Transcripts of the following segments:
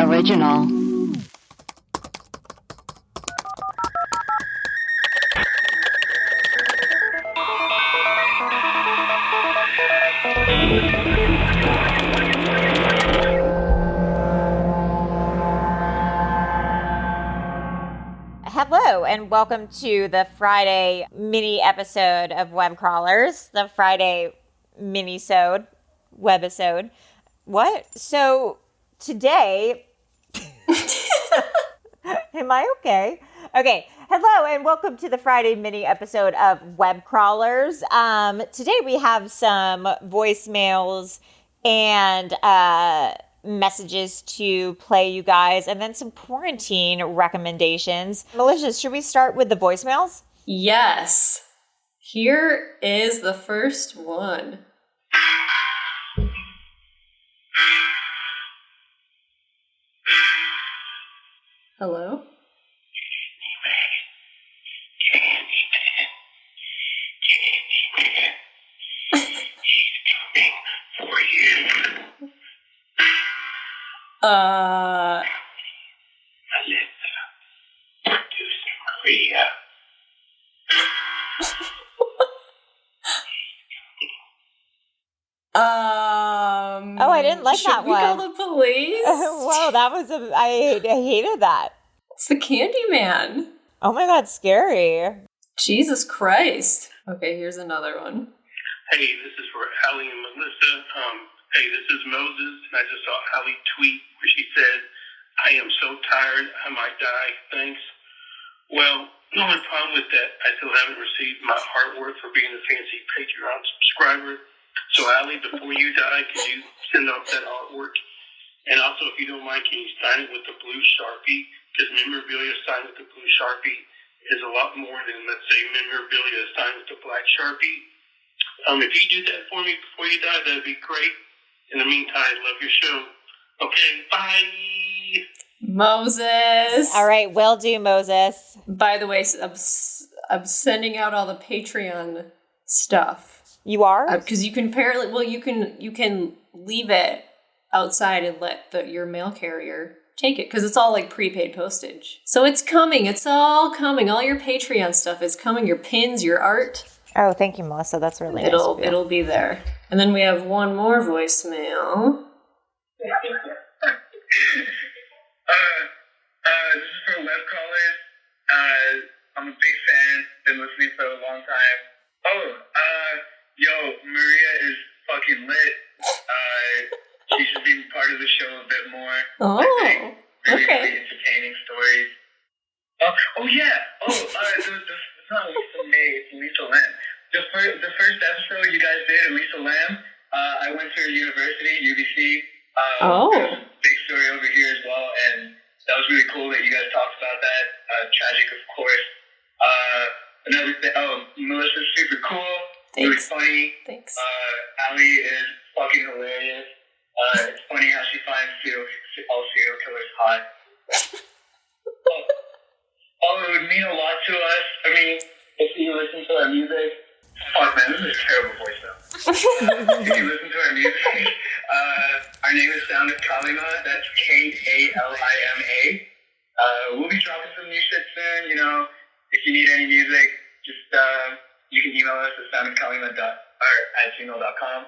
Original. Hello, and welcome to the Friday mini episode of Web Crawlers, the Friday mini-sode, webisode. What? So today, am I okay? Okay. Hello, and welcome to the Friday mini episode of Web Crawlers. Today we have some voicemails and messages to play, you guys, and then some quarantine recommendations. Malicious, should we start with the voicemails? Yes. Here is the first one. Hello? Candyman. He's coming for you. Melissa, producer Maria. Oh, I didn't like that should we one. call the police? Whoa, that was I hated that. It's the Candyman. Oh my God, scary. Jesus Christ. Okay, here's another one. Hey, this is for Allie and Melissa. Hey, this is Moses, and I just saw Allie tweet where she said, "I am so tired, I might die, thanks." Well, the only problem with that, I still haven't received my artwork for being a fancy Patreon subscriber. So, Allie, before you die, could you send off that artwork? And also, if you don't mind, can you sign it with the blue Sharpie? Because memorabilia signed with the blue Sharpie is a lot more than, let's say, memorabilia signed with the black Sharpie. If you do that for me before you die, that'd be great. In the meantime, love your show. Okay, bye! Moses. All right, will do, Moses. By the way, I'm sending out all the Patreon stuff. You are? Because you can apparently, well, you can leave it outside and let your mail carrier take it, because it's all like prepaid postage. So it's coming. It's all coming. All your Patreon stuff is coming. Your pins, your art. Oh, thank you, Melissa. That's really nice of you. It'll be there. And then we have one more voicemail. This is for Webcrawlers. I'm a big fan. Been listening for a long time. Maria is fucking lit. She should be part of the show a bit more. Oh, Really entertaining stories. It's not Lisa May, it's Lisa Lam. The first episode you guys did, Lisa Lam, I went to her university, UBC. There's a big story over here as well, and that was really cool that you guys talked about that. Tragic, of course. Another thing, Melissa's super cool. Thanks. Really funny. Thanks. Allie is fucking hilarious. It's funny how she finds all serial killers hot. It would mean a lot to us. I mean, if you listen to our music, fuck man, this is a terrible voice though. If you listen to our music, our name is Sound of Kalima. That's Kalima. We'll be dropping some new shit soon. You know, if you need any music, just you can email us at soundofkalima@gmail.com.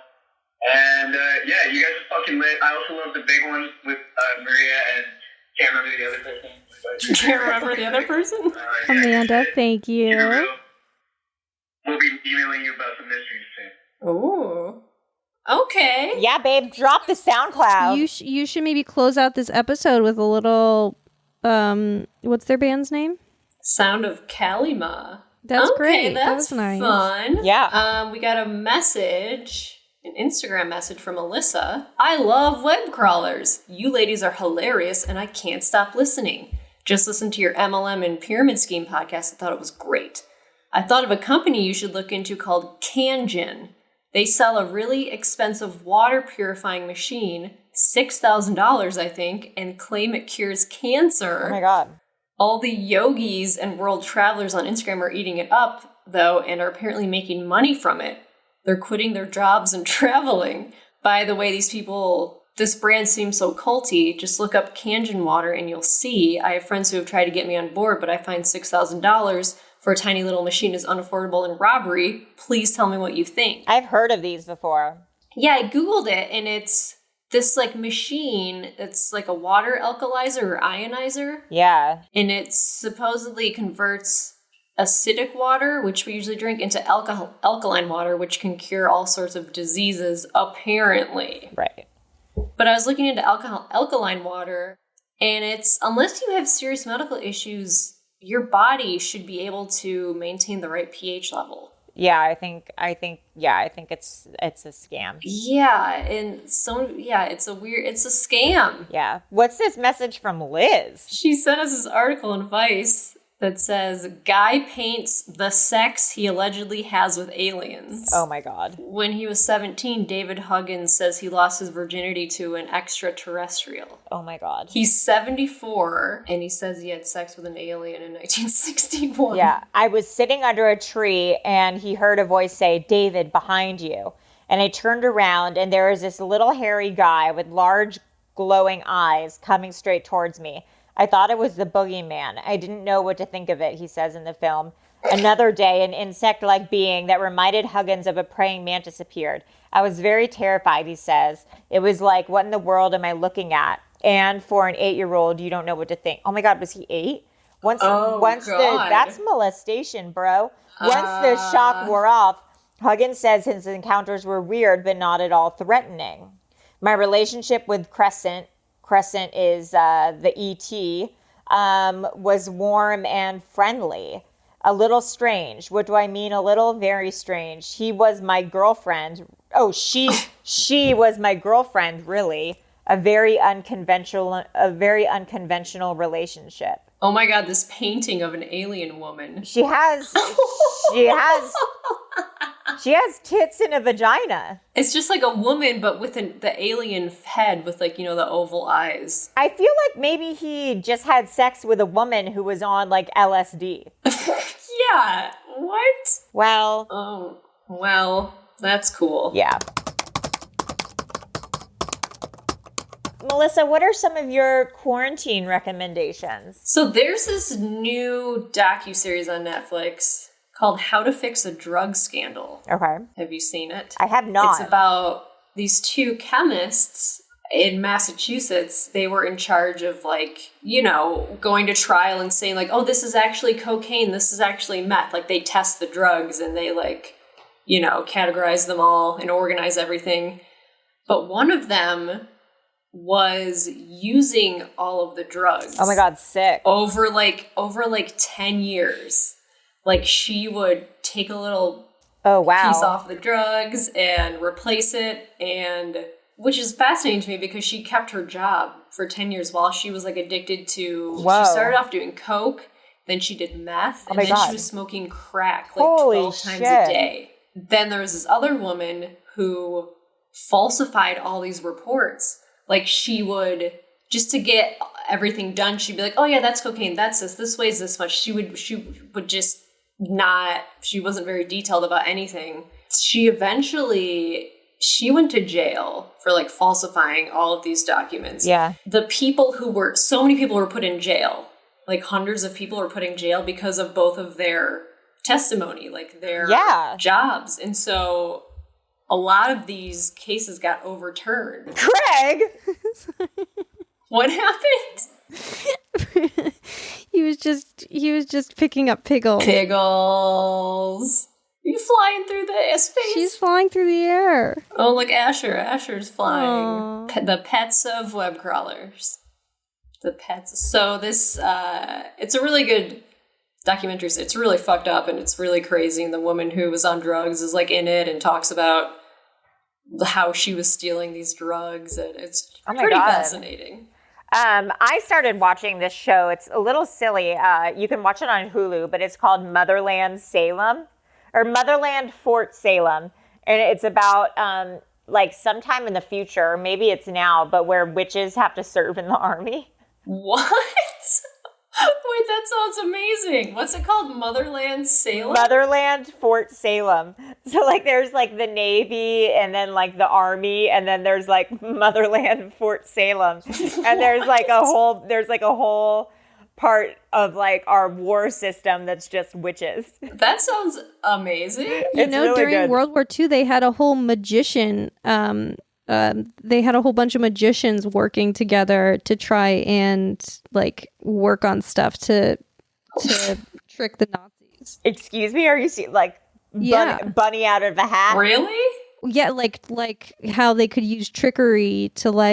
And you guys are fucking lit. I also love the big one with Maria and can't remember the other person. Can't remember the other person? Amanda, thank you. We'll be emailing you about some mysteries soon. Ooh. Okay. Yeah, babe, drop the SoundCloud. You should maybe close out this episode with a little, what's their band's name? Sound of Kalima. That's okay, great. That's That was nice. Fun. Yeah. We got a message, an Instagram message from Alyssa. I love web crawlers. You ladies are hilarious, and I can't stop listening. Just listened to your MLM and Pyramid Scheme podcast and thought it was great. I thought of a company you should look into called Candyman. They sell a really expensive water purifying machine, $6,000, I think, and claim it cures cancer. Oh my God. All the yogis and world travelers on Instagram are eating it up, though, and are apparently making money from it. They're quitting their jobs and traveling. By the way, these people this brand seems so culty. Just look up Kangen water and you'll see. I have friends who have tried to get me on board, but I find $6,000 for a tiny little machine is unaffordable and robbery. Please tell me what you think. I've heard of these before. Yeah, I Googled it, and it's this like machine that's like a water alkalizer or ionizer. Yeah. And it supposedly converts acidic water, which we usually drink, into alkaline water, which can cure all sorts of diseases, apparently. Right. But I was looking into alkaline water, and it's, unless you have serious medical issues, your body should be able to maintain the right pH level. Yeah, I think it's a scam. Yeah, and it's a scam. Yeah. What's this message from Liz? She sent us this article in Vice that says, guy paints the sex he allegedly has with aliens. Oh my God. When he was 17, David Huggins says he lost his virginity to an extraterrestrial. Oh my God. He's 74, and he says he had sex with an alien in 1961. Yeah. I was sitting under a tree, and he heard a voice say, David, behind you. And I turned around, and there was this little hairy guy with large glowing eyes coming straight towards me. I thought it was the boogeyman. I didn't know what to think of it, he says in the film. Another day, an insect-like being that reminded Huggins of a praying mantis appeared. I was very terrified, he says. It was like, what in the world am I looking at? And for an 8-year-old, you don't know what to think. Oh my God, was he 8? That's molestation, bro. Once the shock wore off, Huggins says his encounters were weird, but not at all threatening. My relationship with Crescent is the ET, was warm and friendly. A little strange. What do I mean? A little? Very strange. He was my girlfriend. Oh, she was my girlfriend, really. A very unconventional relationship. Oh my God, this painting of an alien woman. She has tits and a vagina. It's just like a woman, but with the alien head with, like, the oval eyes. I feel like maybe he just had sex with a woman who was on, like, LSD. Yeah. What? Well. Oh, well, that's cool. Yeah. Melissa, what are some of your quarantine recommendations? So there's this new docuseries on Netflix called How to Fix a Drug Scandal. Okay. Have you seen it? I have not. It's about these two chemists in Massachusetts. They were in charge of, like, going to trial and saying, like, oh, this is actually cocaine, this is actually meth. Like, they test the drugs and they, like, categorize them all and organize everything. But one of them was using all of the drugs. Oh my God, sick. Over 10 years. Like, she would take a little piece off the drugs and replace it, and which is fascinating to me because she kept her job for 10 years while she was, like, addicted to. Whoa. She started off doing coke, then she did meth, and then she was smoking crack like Holy 12 times a day. Then there was this other woman who falsified all these reports. Like, she would, just to get everything done, she'd be like, oh yeah, that's cocaine, that's this weighs this much. She would just not, she wasn't very detailed about anything. She went to jail for, like, falsifying all of these documents. Yeah. So many people were put in jail. Like, hundreds of people were put in jail because of both of their testimony, like their jobs. And so a lot of these cases got overturned. Craig! What happened? He was just picking up Piggles. Piggles. You flying through the space? She's flying through the air. Oh, look, Asher. Asher's flying. Aww. The pets of web crawlers. The pets. So this, it's a really good documentary. It's really fucked up and it's really crazy. And the woman who was on drugs is, like, in it and talks about how she was stealing these drugs. And it's pretty fascinating. I started watching this show. It's a little silly. You can watch it on Hulu, but it's called Motherland Fort Salem. And it's about, like, sometime in the future, or maybe it's now, but where witches have to serve in the army. What? Wait, that sounds amazing. What's it called? Motherland Salem? Motherland Fort Salem. So like there's like the Navy and then like the Army and then there's like Motherland Fort Salem. And there's like a whole part of like our war system that's just witches. That sounds amazing. You know, really during good. World War II, they had a whole magician. They had a whole bunch of magicians working together to try and like work on stuff to trick the Nazis. Excuse me, are you like Yeah. bunny out of a hat? Really? Yeah, like how they could use trickery to help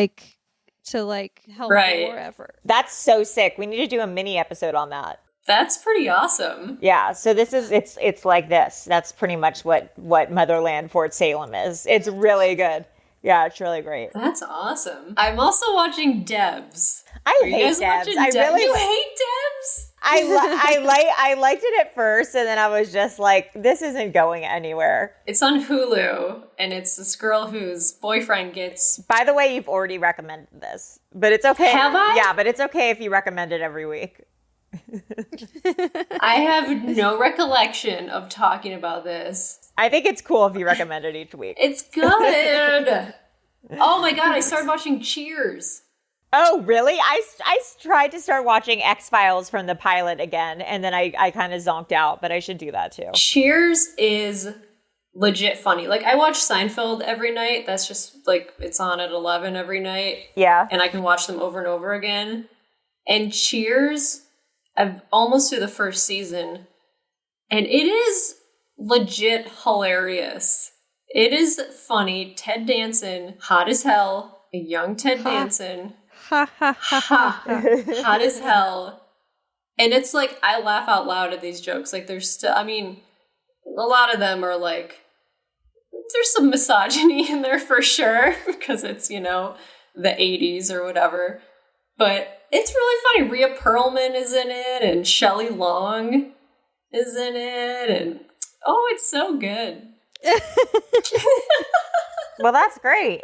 Right. the war effort. That's so sick. We need to do a mini episode on that. That's pretty awesome. Yeah, so this is it's like this. That's pretty much what Motherland Fort Salem is. It's really good. Yeah, it's really great. That's awesome. I'm also watching Debs. I Are you hate guys Debs. watching I Debs? really You hate Debs? I liked it at first, and then I was just like, this isn't going anywhere. It's on Hulu, and it's this girl whose boyfriend gets... By the way, you've already recommended this, but it's okay. Have I? Yeah, but it's okay if you recommend it every week. I have no recollection of talking about this. I think it's cool if you recommend it each week. It's good. Oh my god, I started watching Cheers. Oh, really? I tried to start watching X-Files from the pilot again, and then I kind of zonked out, but I should do that too. Cheers is legit funny. Like, I watch Seinfeld every night. That's just, like, it's on at 11 every night. Yeah. And I can watch them over and over again. And Cheers, I'm almost through the first season, and it is legit hilarious. It is funny. Ted Danson, hot as hell. Young Ted Danson. Ha ha ha ha. Hot as hell. And it's like, I laugh out loud at these jokes. Like, there's still, I mean, a lot of them are like, there's some misogyny in there for sure, because it's, you know, the 80s or whatever. But it's really funny. Rhea Perlman is in it, and Shelley Long is in it, and oh, it's so good. Well, that's great.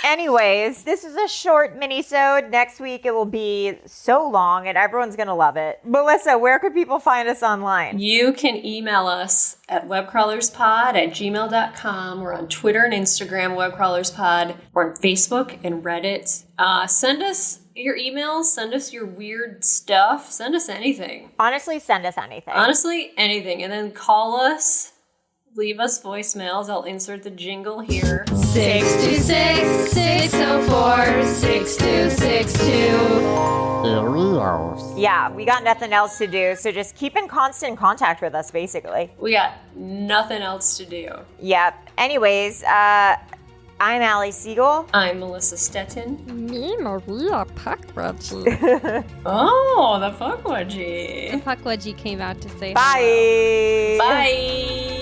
Anyways, this is a short mini-sode. Next week it will be so long and everyone's going to love it. Melissa, where could people find us online? You can email us at webcrawlerspod@gmail.com. We're on Twitter and Instagram, webcrawlerspod. We're on Facebook and Reddit. Send us your emails. Send us your weird stuff. Send us anything. Honestly, send us anything. Honestly, anything. And then call us. Leave us voicemails. I'll insert the jingle here. 626-604-6262. Yeah, we got nothing else to do, so just keep in constant contact with us, basically. We got nothing else to do. Yep. Anyways, I'm Allie Siegel. I'm Melissa Stettin. Me, Maria Puckwudgie. Oh, the Fuckwudgie. Puckwudgie came out to say Bye. Bye.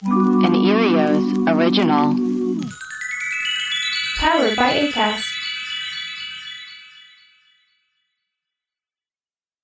An Erios original. Powered by Acast.